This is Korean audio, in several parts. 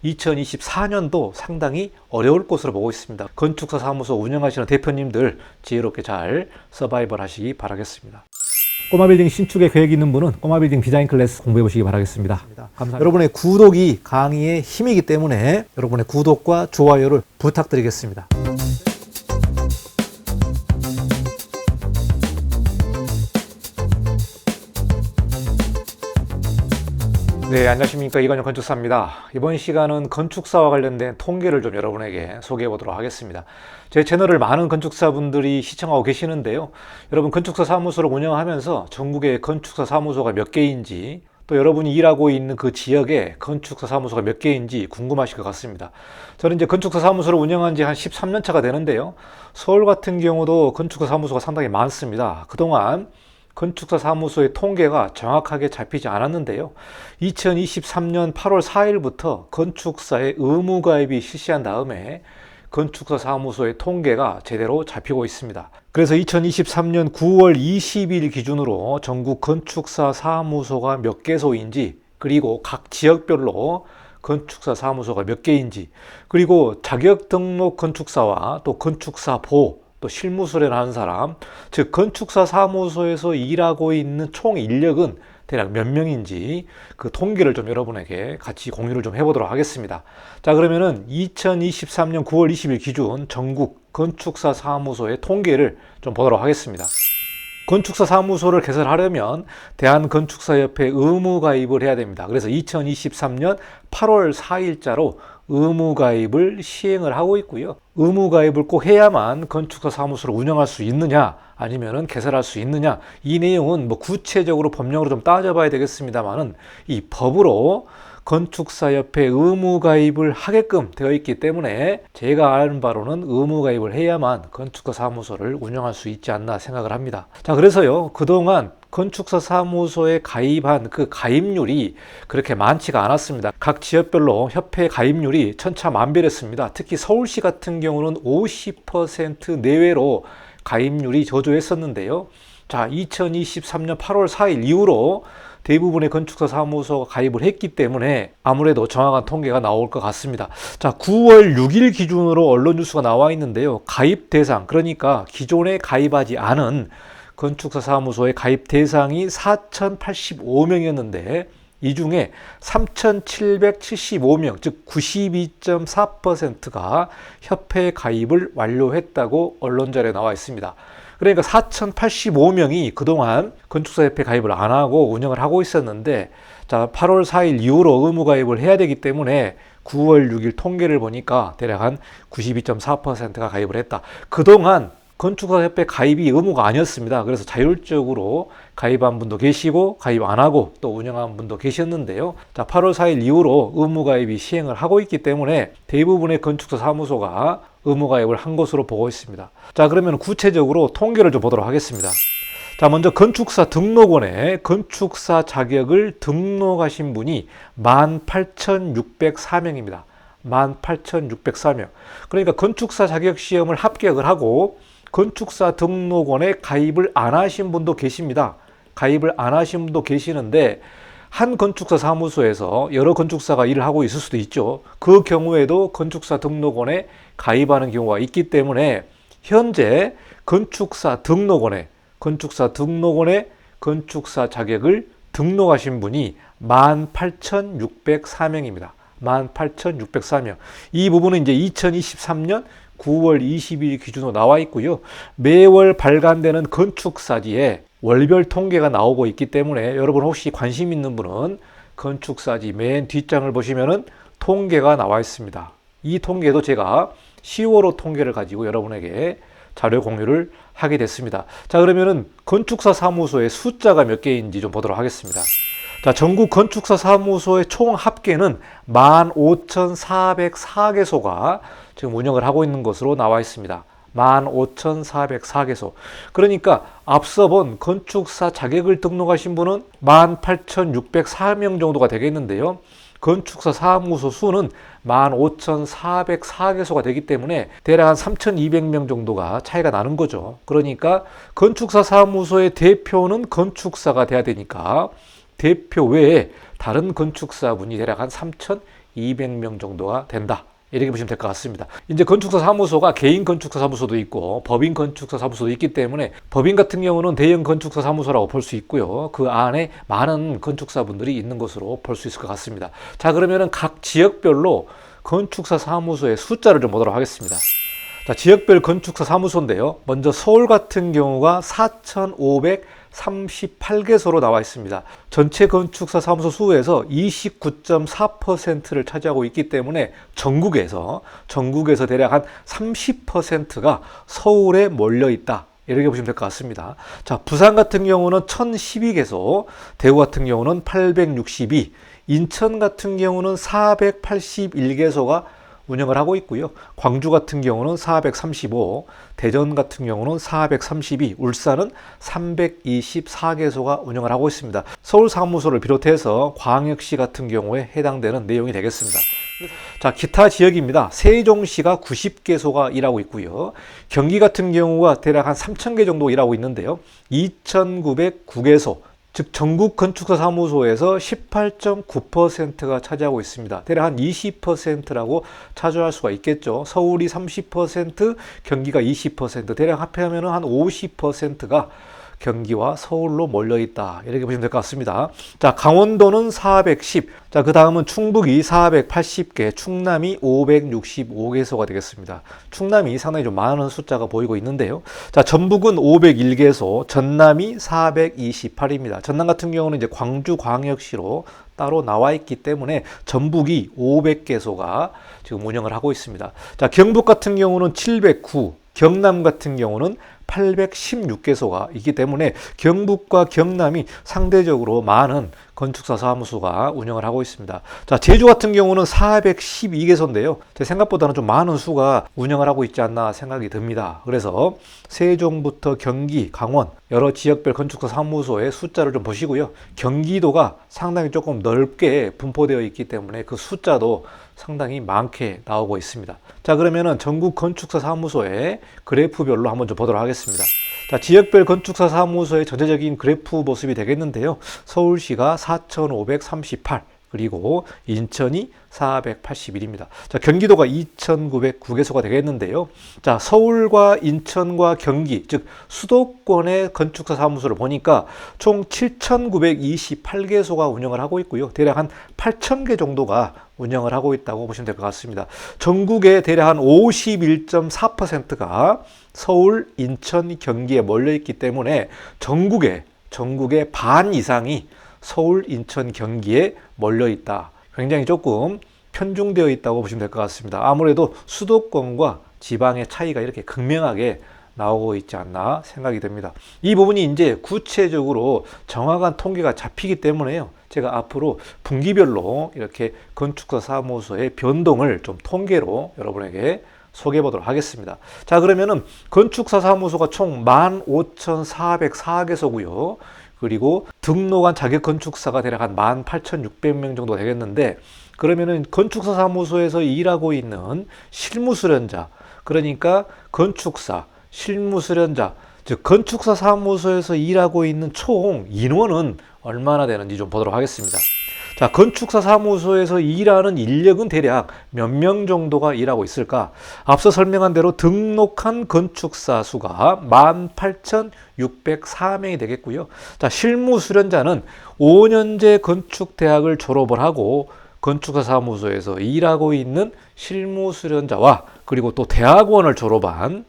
2024년도 상당히 어려울 것으로 보고 있습니다. 건축사 사무소 운영하시는 대표님들 지혜롭게 잘 서바이벌 하시기 바라겠습니다. 꼬마빌딩 신축에 계획 있는 분은 꼬마빌딩 디자인 클래스 공부해 보시기 바라겠습니다. 감사합니다. 여러분의 구독이 강의의 힘이기 때문에 여러분의 구독과 좋아요를 부탁드리겠습니다. 네, 안녕하십니까. 이건영 건축사입니다. 이번 시간은 건축사와 관련된 통계를 좀 여러분에게 소개해 보도록 하겠습니다. 제 채널을 많은 건축사분들이 시청하고 계시는데요. 여러분 건축사 사무소를 운영하면서 전국에 건축사 사무소가 몇 개인지, 또 여러분이 일하고 있는 그 지역에 건축사 사무소가 몇 개인지 궁금하실 것 같습니다. 저는 이제 건축사 사무소를 운영한 지 한 13년 차가 되는데요. 서울 같은 경우도 건축사 사무소가 상당히 많습니다. 그동안 건축사 사무소의 통계가 정확하게 잡히지 않았는데요. 2023년 8월 4일부터 건축사의 의무가입이 실시한 다음에 건축사 사무소의 통계가 제대로 잡히고 있습니다. 그래서 2023년 9월 20일 기준으로 전국 건축사 사무소가 몇 개소인지, 그리고 각 지역별로 건축사 사무소가 몇 개인지, 그리고 자격 등록 건축사와 또 건축사보, 또 실무수련 하는 사람, 즉 건축사 사무소에서 일하고 있는 총 인력은 대략 몇 명인지 그 통계를 좀 여러분에게 같이 공유를 좀 해보도록 하겠습니다. 자, 그러면은 2023년 9월 20일 기준 전국 건축사 사무소의 통계를 좀 보도록 하겠습니다. 건축사 사무소를 개설하려면 대한건축사협회 의무가입을 해야 됩니다. 그래서 2023년 8월 4일자로 의무가입을 시행을 하고 있고요. 의무가입을 꼭 해야만 건축사 사무소를 운영할 수 있느냐, 아니면은 개설할 수 있느냐, 이 내용은 뭐 구체적으로 법령으로 좀 따져봐야 되겠습니다만은 이 법으로 건축사협회 의무가입을 하게끔 되어 있기 때문에 제가 아는 바로는 의무가입을 해야만 건축사 사무소를 운영할 수 있지 않나 생각을 합니다. 자, 그래서요, 그동안 건축사 사무소에 가입한 그 가입률이 그렇게 많지가 않았습니다. 각 지역별로 협회 가입률이 천차만별했습니다. 특히 서울시 같은 경우는 50% 내외로 가입률이 저조했었는데요. 자, 2023년 8월 4일 이후로 대부분의 건축사 사무소가 가입을 했기 때문에 아무래도 정확한 통계가 나올 것 같습니다. 자, 9월 6일 기준으로 언론 뉴스가 나와 있는데요. 가입 대상, 그러니까 기존에 가입하지 않은 건축사 사무소의 가입 대상이 4,085명이었는데 이 중에 3,775명, 즉 92.4%가 협회 가입을 완료했다고 언론자료에 나와 있습니다. 그러니까 4,085명이 그동안 건축사협회 가입을 안 하고 운영을 하고 있었는데, 자, 8월 4일 이후로 의무가입을 해야 되기 때문에 9월 6일 통계를 보니까 대략 한 92.4%가 가입을 했다. 그동안 건축사협회 가입이 의무가 아니었습니다. 그래서 자율적으로 가입한 분도 계시고 가입 안 하고 또 운영한 분도 계셨는데요. 자, 8월 4일 이후로 의무가입이 시행을 하고 있기 때문에 대부분의 건축사 사무소가 의무가입을 한 것으로 보고 있습니다. 자, 그러면 구체적으로 통계를 좀 보도록 하겠습니다. 자, 먼저 건축사 등록원에 건축사 자격을 등록하신 분이 18,604명입니다. 18,604명. 그러니까 건축사 자격시험을 합격을 하고 건축사 등록원에 가입을 안 하신 분도 계십니다. 가입을 안 하신 분도 계시는데 한 건축사 사무소에서 여러 건축사가 일을 하고 있을 수도 있죠. 그 경우에도 건축사 등록원에 가입하는 경우가 있기 때문에 현재 건축사 등록원에 건축사 자격을 등록하신 분이 18,604명입니다. 18,604명. 이 부분은 이제 2023년 9월 20일 기준으로 나와 있고요. 매월 발간되는 건축사지에 월별 통계가 나오고 있기 때문에 여러분 혹시 관심 있는 분은 건축사지 맨 뒷장을 보시면은 통계가 나와 있습니다. 이 통계도 제가 10월호 통계를 가지고 여러분에게 자료 공유를 하게 됐습니다. 자, 그러면은 건축사 사무소의 숫자가 몇 개인지 좀 보도록 하겠습니다. 자, 전국 건축사 사무소의 총 합계는 15,404개소가 지금 운영을 하고 있는 것으로 나와 있습니다. 15,404개소. 그러니까 앞서 본 건축사 자격을 등록하신 분은 18,604명 정도가 되겠는데요. 건축사 사무소 수는 15,404개소가 되기 때문에 대략 한 3,200명 정도가 차이가 나는 거죠. 그러니까 건축사 사무소의 대표는 건축사가 돼야 되니까 대표 외에 다른 건축사분이 대략 한 3,200 200명 정도가 된다. 이렇게 보시면 될 것 같습니다. 이제 건축사 사무소가 개인 건축사 사무소도 있고 법인 건축사 사무소도 있기 때문에 법인 같은 경우는 대형 건축사 사무소라고 볼 수 있고요. 그 안에 많은 건축사분들이 있는 것으로 볼 수 있을 것 같습니다. 자, 그러면은 각 지역별로 건축사 사무소의 숫자를 좀 보도록 하겠습니다. 자, 지역별 건축사 사무소인데요. 먼저 서울 같은 경우가 4,538개소로 나와 있습니다. 전체 건축사 사무소 수에서 29.4%를 차지하고 있기 때문에 전국에서 대략 한 30%가 서울에 몰려 있다. 이렇게 보시면 될 것 같습니다. 자, 부산 같은 경우는 1,012개소, 대구 같은 경우는 862, 인천 같은 경우는 481개소가 운영을 하고 있고요. 광주 같은 경우는 435, 대전 같은 경우는 432, 울산은 324개소가 운영을 하고 있습니다. 서울 사무소를 비롯해서 광역시 같은 경우에 해당되는 내용이 되겠습니다. 자, 기타 지역입니다. 세종시가 90개소가 일하고 있고요. 경기 같은 경우가 대략 한 3,000개 정도 일하고 있는데요. 2,909개소, 즉 전국 건축사 사무소에서 18.9%가 차지하고 있습니다. 대략 한 20%라고 차지할 수가 있겠죠. 서울이 30%, 경기가 20%, 대략 합하면 한 50%가 경기와 서울로 몰려있다. 이렇게 보시면 될 것 같습니다. 자, 강원도는 410. 자, 그 다음은 충북이 480개, 충남이 565개소가 되겠습니다. 충남이 상당히 좀 많은 숫자가 보이고 있는데요. 자, 전북은 501개소, 전남이 428입니다. 전남 같은 경우는 이제 광주광역시로 따로 나와 있기 때문에 전북이 500개소가 지금 운영을 하고 있습니다. 자, 경북 같은 경우는 709, 경남 같은 경우는 816개소가 있기 때문에 경북과 경남이 상대적으로 많은 건축사 사무소가 운영을 하고 있습니다. 자, 제주 같은 경우는 412개소인데요. 제 생각보다는 좀 많은 수가 운영을 하고 있지 않나 생각이 듭니다. 그래서 세종부터 경기, 강원 여러 지역별 건축사 사무소의 숫자를 좀 보시고요. 경기도가 상당히 조금 넓게 분포되어 있기 때문에 그 숫자도 상당히 많게 나오고 있습니다. 자, 그러면은 전국 건축사 사무소의 그래프별로 한번 좀 보도록 하겠습니다. 자, 지역별 건축사 사무소의 전체적인 그래프 모습이 되겠는데요. 서울시가 4,538, 그리고 인천이 481입니다. 자, 경기도가 2,909개소가 되겠는데요. 자, 서울과 인천과 경기, 즉 수도권의 건축사 사무소를 보니까 총 7,928개소가 운영을 하고 있고요. 대략 한 8,000개 정도가 운영을 하고 있다고 보시면 될 것 같습니다. 전국의 대략 한 51.4%가 서울, 인천, 경기에 몰려 있기 때문에 전국의 반 이상이 서울, 인천, 경기에 몰려 있다. 굉장히 조금 편중되어 있다고 보시면 될 것 같습니다. 아무래도 수도권과 지방의 차이가 이렇게 극명하게 나오고 있지 않나 생각이 됩니다. 이 부분이 이제 구체적으로 정확한 통계가 잡히기 때문에요. 제가 앞으로 분기별로 이렇게 건축사 사무소의 변동을 좀 통계로 여러분에게 소개해 보도록 하겠습니다. 자, 그러면은 건축사 사무소가 총 15,404개소고요. 그리고 등록한 자격 건축사가 대략 한 18,600명 정도 되겠는데, 그러면은 건축사 사무소에서 일하고 있는 실무 수련자, 그러니까 건축사, 실무 수련자, 즉 건축사 사무소에서 일하고 있는 총 인원은 얼마나 되는지 좀 보도록 하겠습니다. 자, 건축사 사무소에서 일하는 인력은 대략 몇 명 정도가 일하고 있을까? 앞서 설명한 대로 등록한 건축사 수가 18,604명이 되겠고요. 자, 실무 수련자는 5년제 건축대학을 졸업을 하고 건축사 사무소에서 일하고 있는 실무 수련자와 그리고 또 대학원을 졸업한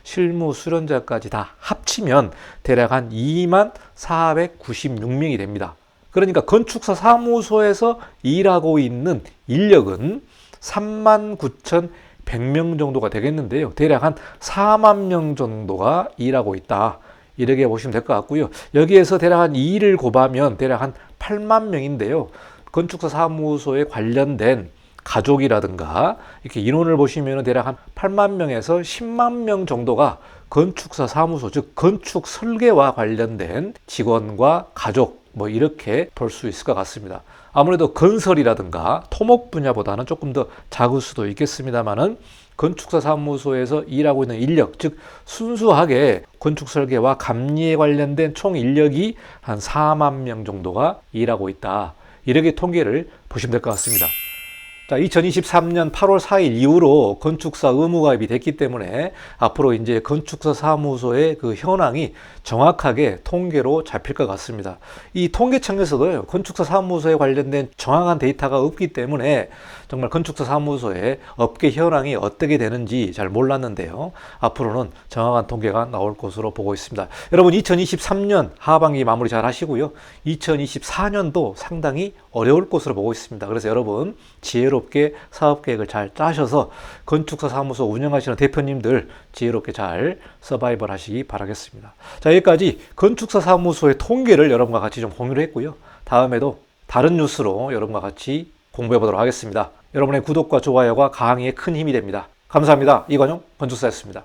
실무 수련자까지 다 합치면 대략 한 2496명이 됩니다. 그러니까 건축사 사무소에서 일하고 있는 인력은 39,100명 정도가 되겠는데요. 대략 한 4만 명 정도가 일하고 있다. 이렇게 보시면 될 것 같고요. 여기에서 대략 한 2를 곱하면 대략 한 8만 명인데요. 건축사 사무소에 관련된 가족이라든가 이렇게 인원을 보시면 대략 한 8만 명에서 10만 명 정도가 건축사 사무소, 즉 건축 설계와 관련된 직원과 가족, 뭐 이렇게 볼 수 있을 것 같습니다. 아무래도 건설이라든가 토목 분야보다는 조금 더 작을 수도 있겠습니다만은 건축사 사무소에서 일하고 있는 인력, 즉 순수하게 건축 설계와 감리에 관련된 총 인력이 한 4만 명 정도가 일하고 있다. 이렇게 통계를 보시면 될 것 같습니다. 자, 2023년 8월 4일 이후로 건축사 의무가입이 됐기 때문에 앞으로 이제 건축사 사무소의 그 현황이 정확하게 통계로 잡힐 것 같습니다. 이 통계청에서도 건축사 사무소에 관련된 정확한 데이터가 없기 때문에 정말 건축사 사무소의 업계 현황이 어떻게 되는지 잘 몰랐는데요. 앞으로는 정확한 통계가 나올 것으로 보고 있습니다. 여러분 2023년 하반기 마무리 잘 하시고요. 2024년도 상당히 어려울 것으로 보고 있습니다. 그래서 여러분 지혜롭게 사업계획을 잘 짜셔서 건축사 사무소 운영하시는 대표님들 지혜롭게 잘 서바이벌 하시기 바라겠습니다. 자, 여기까지 건축사 사무소의 통계를 여러분과 같이 좀 공유를 했고요. 다음에도 다른 뉴스로 여러분과 같이 공부해 보도록 하겠습니다. 여러분의 구독과 좋아요가 강의에 큰 힘이 됩니다. 감사합니다. 이건용 건축사였습니다.